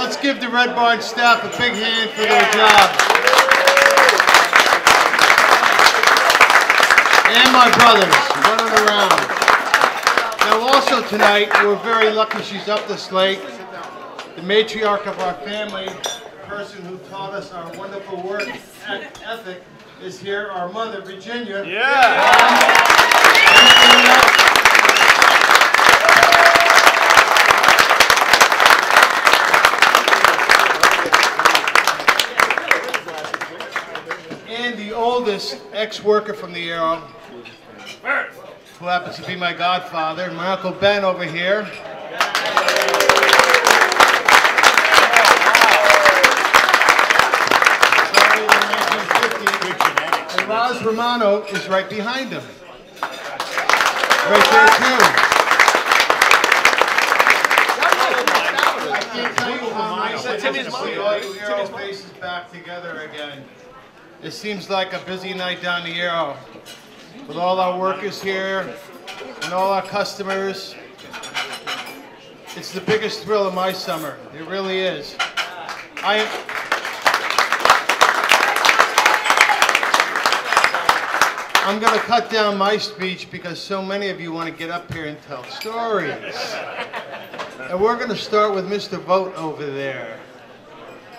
let's give the Red Barn staff a big hand for their job. And my brothers running around. Now also tonight, we're very lucky she's up this late. The matriarch of our family, the person who taught us our wonderful work ethic, is here, our mother, Virginia. Yeah! And the oldest ex-worker from the Arrow, who happens to be my godfather, my Uncle Ben over here. And Roz Romano is right behind him. Right there too. I can't tell you how nice it is to see all you Arrow faces back together again. It seems like a busy night down the Arrow, with all our workers here and all our customers. It's the biggest thrill of my summer. It really is. I'm going to cut down my speech because so many of you want to get up here and tell stories. And we're going to start with Mr. Vogt over there.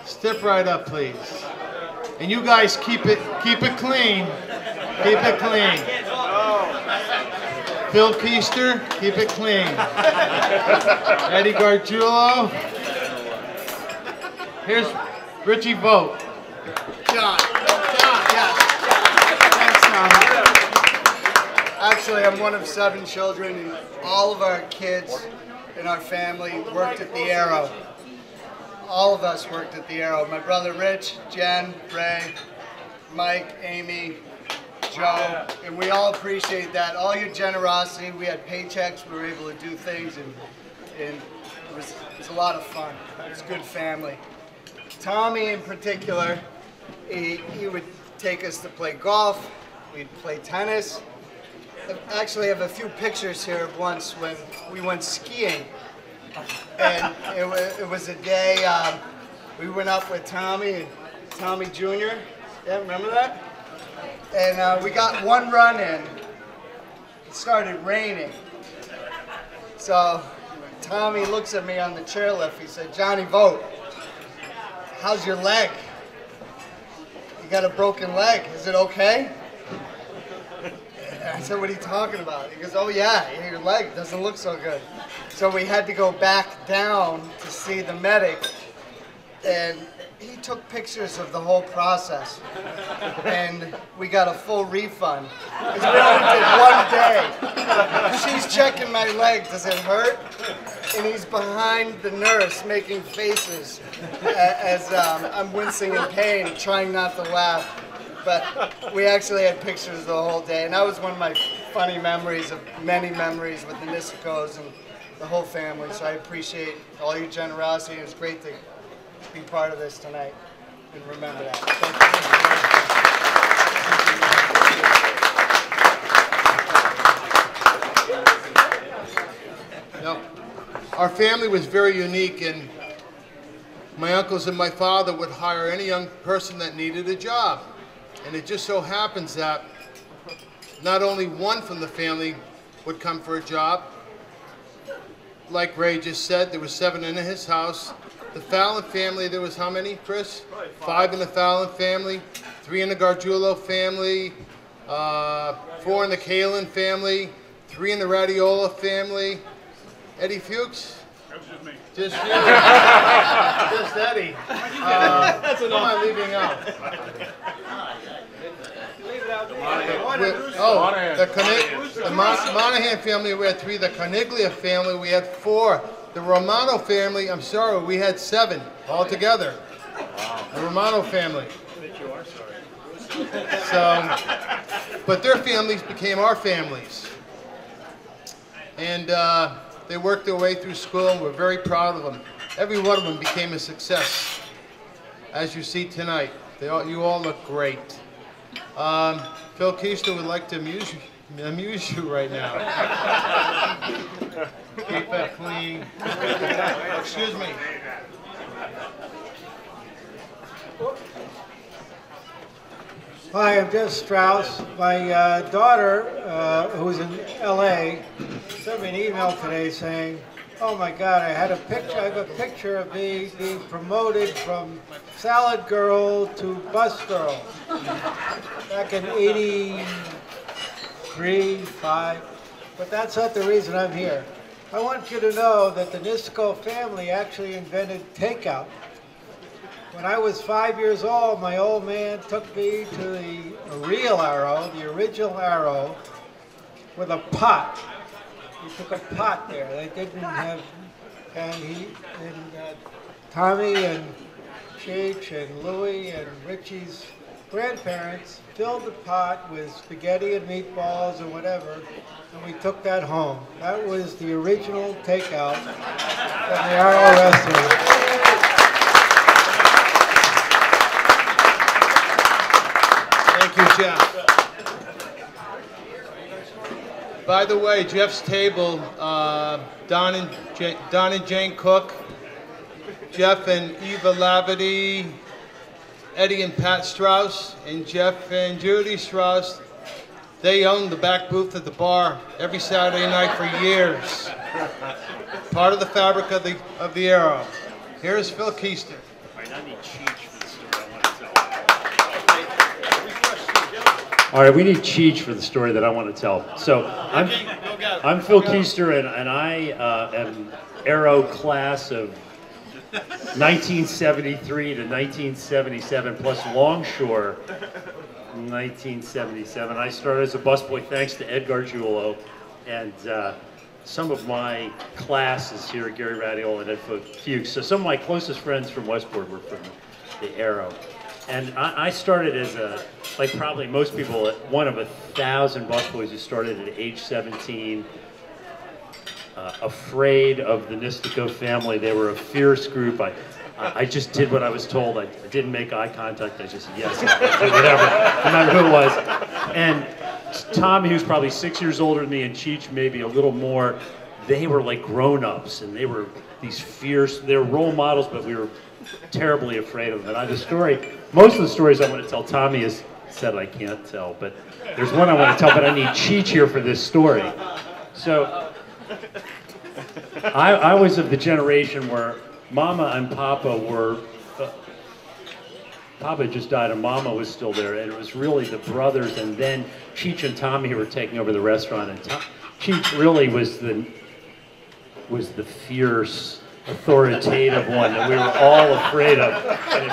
Step right up, please. And you guys keep it clean. Keep it clean. Phil Keister, keep it clean. Eddie Gargiulo. Here's Richie Vogt. John, yes. Thanks, Tom. Actually, I'm one of 7 children, and all of our kids in our family worked at the Arrow. All of us worked at the Arrow. My brother Rich, Jen, Ray, Mike, Amy, Joe, and we all appreciate that. All your generosity. We had paychecks. We were able to do things, and it was a lot of fun. It was a good family. Tommy in particular, he would take us to play golf. We'd play tennis. I actually have a few pictures here of once when we went skiing. And it was a day we went up with Tommy and Tommy Jr. Yeah, remember that? And we got one run in. It started raining. So Tommy looks at me on the chairlift. He said, "Johnny Vogt, how's your leg? You got a broken leg. Is it okay?" I said, "What are you talking about?" He goes, "Oh yeah, your leg doesn't look so good." So we had to go back down to see the medic, and he took pictures of the whole process, and we got a full refund. Because we only did one day. She's checking my leg, does it hurt? And he's behind the nurse making faces as I'm wincing in pain, trying not to laugh. But we actually had pictures the whole day, and that was one of my funny memories of many memories with the Nisicos and the whole family. So I appreciate all your generosity. It was great to be part of this tonight and remember that. Thank you. Now, our family was very unique, and my uncles and my father would hire any young person that needed a job. And it just so happens that not only one from the family would come for a job. Like Ray just said, there were 7 in his house. The Fallon family, there was how many, Chris? 5 in the Fallon family, 3 in the Gargiulo family, 4 in the Kalin family, 3 in the Radiola family. Eddie Fuchs? That was just me. Just you. Just Eddie. That's enough. Who am I leaving out? The Monahan family, we had 3. The Carniglia family, we had 4. The Romano family, I'm sorry, we had 7 altogether. Wow. The Romano family. I think you are sorry. So, but their families became our families. And they worked their way through school, and we're very proud of them. Every one of them became a success, as you see tonight. You all look great. Phil Keister would like to amuse you right now. Keep it clean. Excuse me. Hi, I'm Jeff Strauss. My daughter, who's in LA, sent me an email today saying, "Oh my God, I have a picture of me being promoted from salad girl to bus girl back in '83, '5." But that's not the reason I'm here. I want you to know that the Nisco family actually invented takeout. When I was 5 years old, my old man took me to the real Arrow, the original Arrow, with a pot. He took a pot there. They didn't have, and Tommy and Cheech and Louie and Richie's grandparents filled the pot with spaghetti and meatballs or whatever, and we took that home. That was the original takeout from the Arrow restaurant. Thank you, Jeff. By the way, Jeff's table, Don and Jane Cook, Jeff and Eva Lavity, Eddie and Pat Strauss, and Jeff and Judy Strauss, they own the back booth at the bar every Saturday night for years. Part of the fabric of the Arrow. Here's Phil Keister. All right, we need Cheech for the story that I want to tell. So I'm Phil Keister, and I am Arrow class of 1973 to 1977, plus Longshore 1977. I started as a busboy thanks to Ed Gargiulo, and some of my classes here, Gary Radiola and Ed Fuchs. So some of my closest friends from Westport were from the Arrow. And I started as like probably most people, one of 1,000 busboys who started at age 17, afraid of the Nistico family. They were a fierce group. I just did what I was told. I didn't make eye contact. I just said yes, I'll do whatever, no matter who it was. And Tommy, who's probably 6 years older than me, and Cheech maybe a little more, they were like grown-ups, and they were these fierce, they were role models, but we were terribly afraid of them. And most of the stories I want to tell, Tommy has said I can't tell, but there's one I want to tell, but I need Cheech here for this story. So I was of the generation where Mama and Papa were, Papa just died and Mama was still there, and it was really the brothers and then Cheech and Tommy who were taking over the restaurant, and Cheech really was the fierce, authoritative one that we were all afraid of. And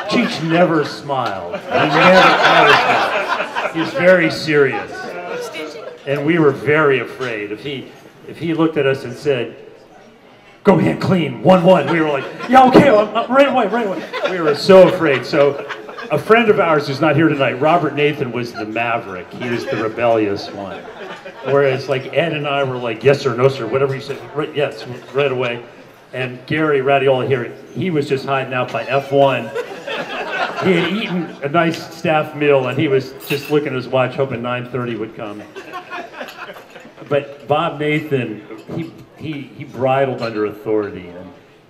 Cheech never smiled. He never smiled. He was very serious. And we were very afraid. If he looked at us and said, "Go ahead, clean, 1-1," we were like, "Yeah, okay, right away." We were so afraid. So a friend of ours who's not here tonight, Robert Nathan, was the maverick. He was the rebellious one. Whereas like Ed and I were like, "Yes sir, no sir," whatever you said, yes, right away. And Gary Radiola here, he was just hiding out by F1. He had eaten a nice staff meal and he was just looking at his watch hoping 9:30 would come. But Bob Nathan, he bridled under authority,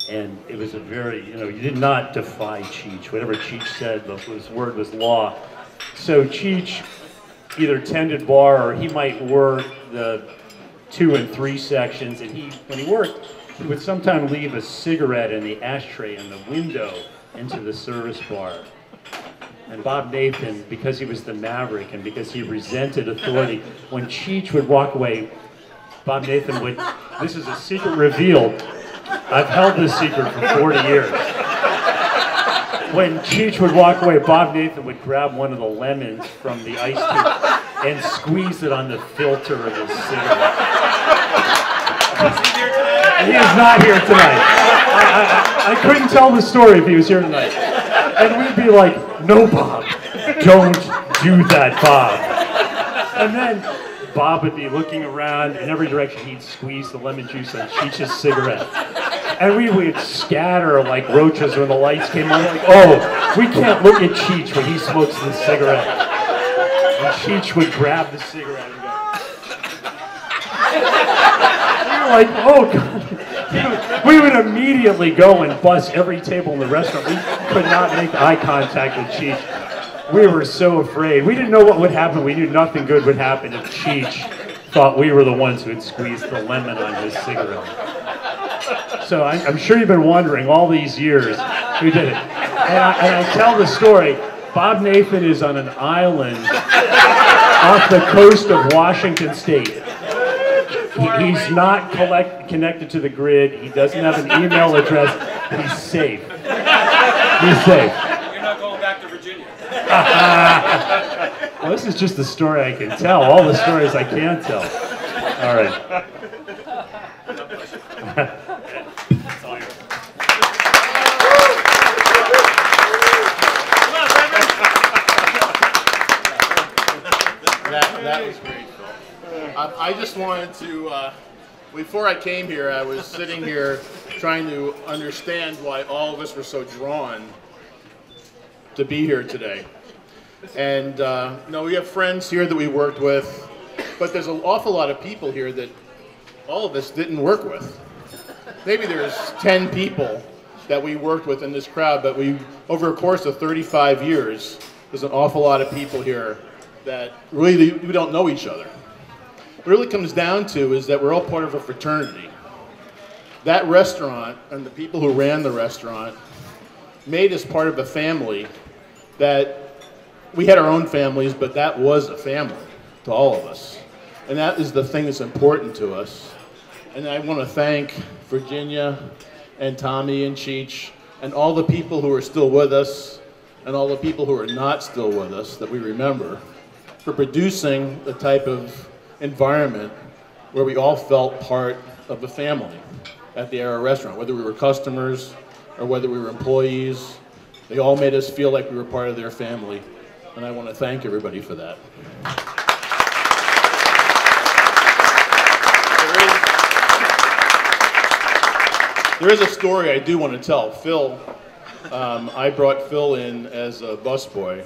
and it was a very, you did not defy Cheech. Whatever Cheech said, his word was law. So Cheech either tended bar or he might work the 2 and 3 sections, and when he worked, he would sometimes leave a cigarette in the ashtray in the window into the service bar. And Bob Nathan, because he was the maverick and because he resented authority, when Cheech would walk away, Bob Nathan would, this is a secret revealed, I've held this secret for 40 years. When Cheech would walk away, Bob Nathan would grab one of the lemons from the iced tea and squeeze it on the filter of his cigarette. He is not here tonight. I couldn't tell the story if he was here tonight. And we'd be like, "No, Bob, don't do that, Bob." And then Bob would be looking around in every direction. He'd squeeze the lemon juice on Cheech's cigarette. And we would scatter like roaches when the lights came on. Like, oh, we can't look at Cheech when he smokes the cigarette. And Cheech would grab the cigarette and go. We were like, oh, God. We would immediately go and bust every table in the restaurant. We could not make eye contact with Cheech. We were so afraid. We didn't know what would happen. We knew nothing good would happen if Cheech thought we were the ones who had squeezed the lemon on his cigarette. So I'm sure you've been wondering all these years who did it. And I tell the story. Bob Nathan is on an island off the coast of Washington State. He's not connected to the grid. He doesn't have an email address. He's safe. He's safe. You're not going back to Virginia. Well, this is just the story I can tell. All the stories I can tell. All right. That was great, Phil. I just wanted to, before I came here, I was sitting here trying to understand why all of us were so drawn to be here today. And we have friends here that we worked with, but there's an awful lot of people here that all of us didn't work with. Maybe there's 10 people that we worked with in this crowd, but over a course of 35 years, there's an awful lot of people here that really we don't know each other. What it really comes down to is that we're all part of a fraternity. That restaurant and the people who ran the restaurant made us part of a family that we had our own families, but that was a family to all of us. And that is the thing that's important to us. And I want to thank Virginia and Tommy and Cheech and all the people who are still with us and all the people who are not still with us that we remember for producing the type of environment where we all felt part of the family at the Arrow restaurant, whether we were customers or whether we were employees. They all made us feel like we were part of their family, and I want to thank everybody for that. There is a story I do want to tell. Phil, I brought Phil in as a busboy.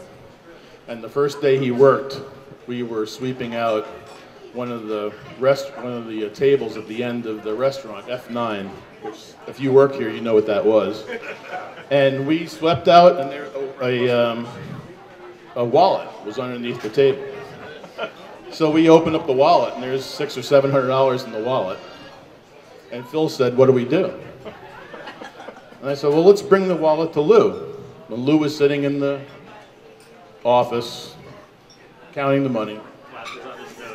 And the first day he worked, we were sweeping out one of the tables at the end of the restaurant, F9, which if you work here, you know what that was. And we swept out, and there a wallet was underneath the table. So we opened up the wallet, and there's $600 or $700 in the wallet. And Phil said, "What do we do?" And I said, "Well, let's bring the wallet to Lou." When Lou was sitting in the office, counting the money,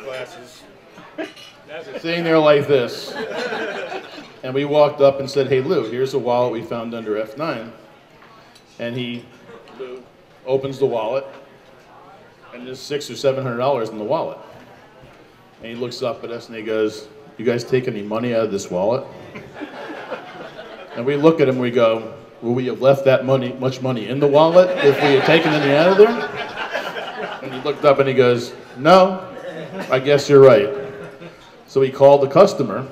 glasses, sitting there like this. And we walked up and said, "Hey Lou, here's a wallet we found under F9. And Lou opens the wallet, and there's $600 or $700 in the wallet. And he looks up at us and he goes, "You guys take any money out of this wallet?" And we look at him and we go, "Would we have left that much money in the wallet if we had taken any out of there?" And he looked up and he goes, "No, I guess you're right." So he called the customer,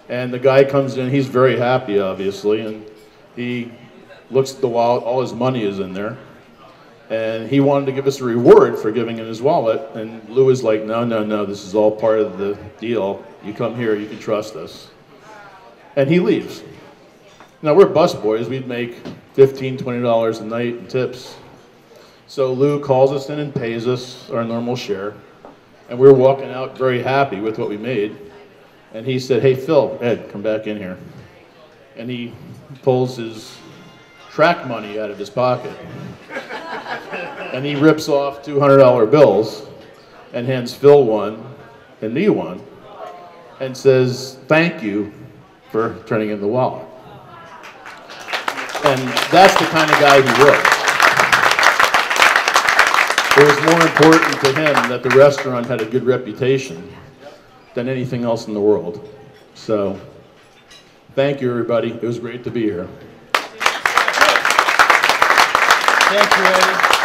and the guy comes in. He's very happy, obviously, and he looks at the wallet. All his money is in there, and he wanted to give us a reward for giving him his wallet. And Lou is like, "No, no, no, this is all part of the deal. You come here, you can trust us." And he leaves. Now, we're busboys. We'd make $15, $20 a night in tips. So Lou calls us in and pays us our normal share. And we're walking out very happy with what we made. And he said, "Hey, Phil, Ed, come back in here." And he pulls his track money out of his pocket. And he rips off $200 bills and hands Phil one and me one and says, "Thank you for turning in the wallet." And that's the kind of guy he was. It was more important to him that the restaurant had a good reputation than anything else in the world. So, thank you, everybody. It was great to be here. Thank you, Eddie.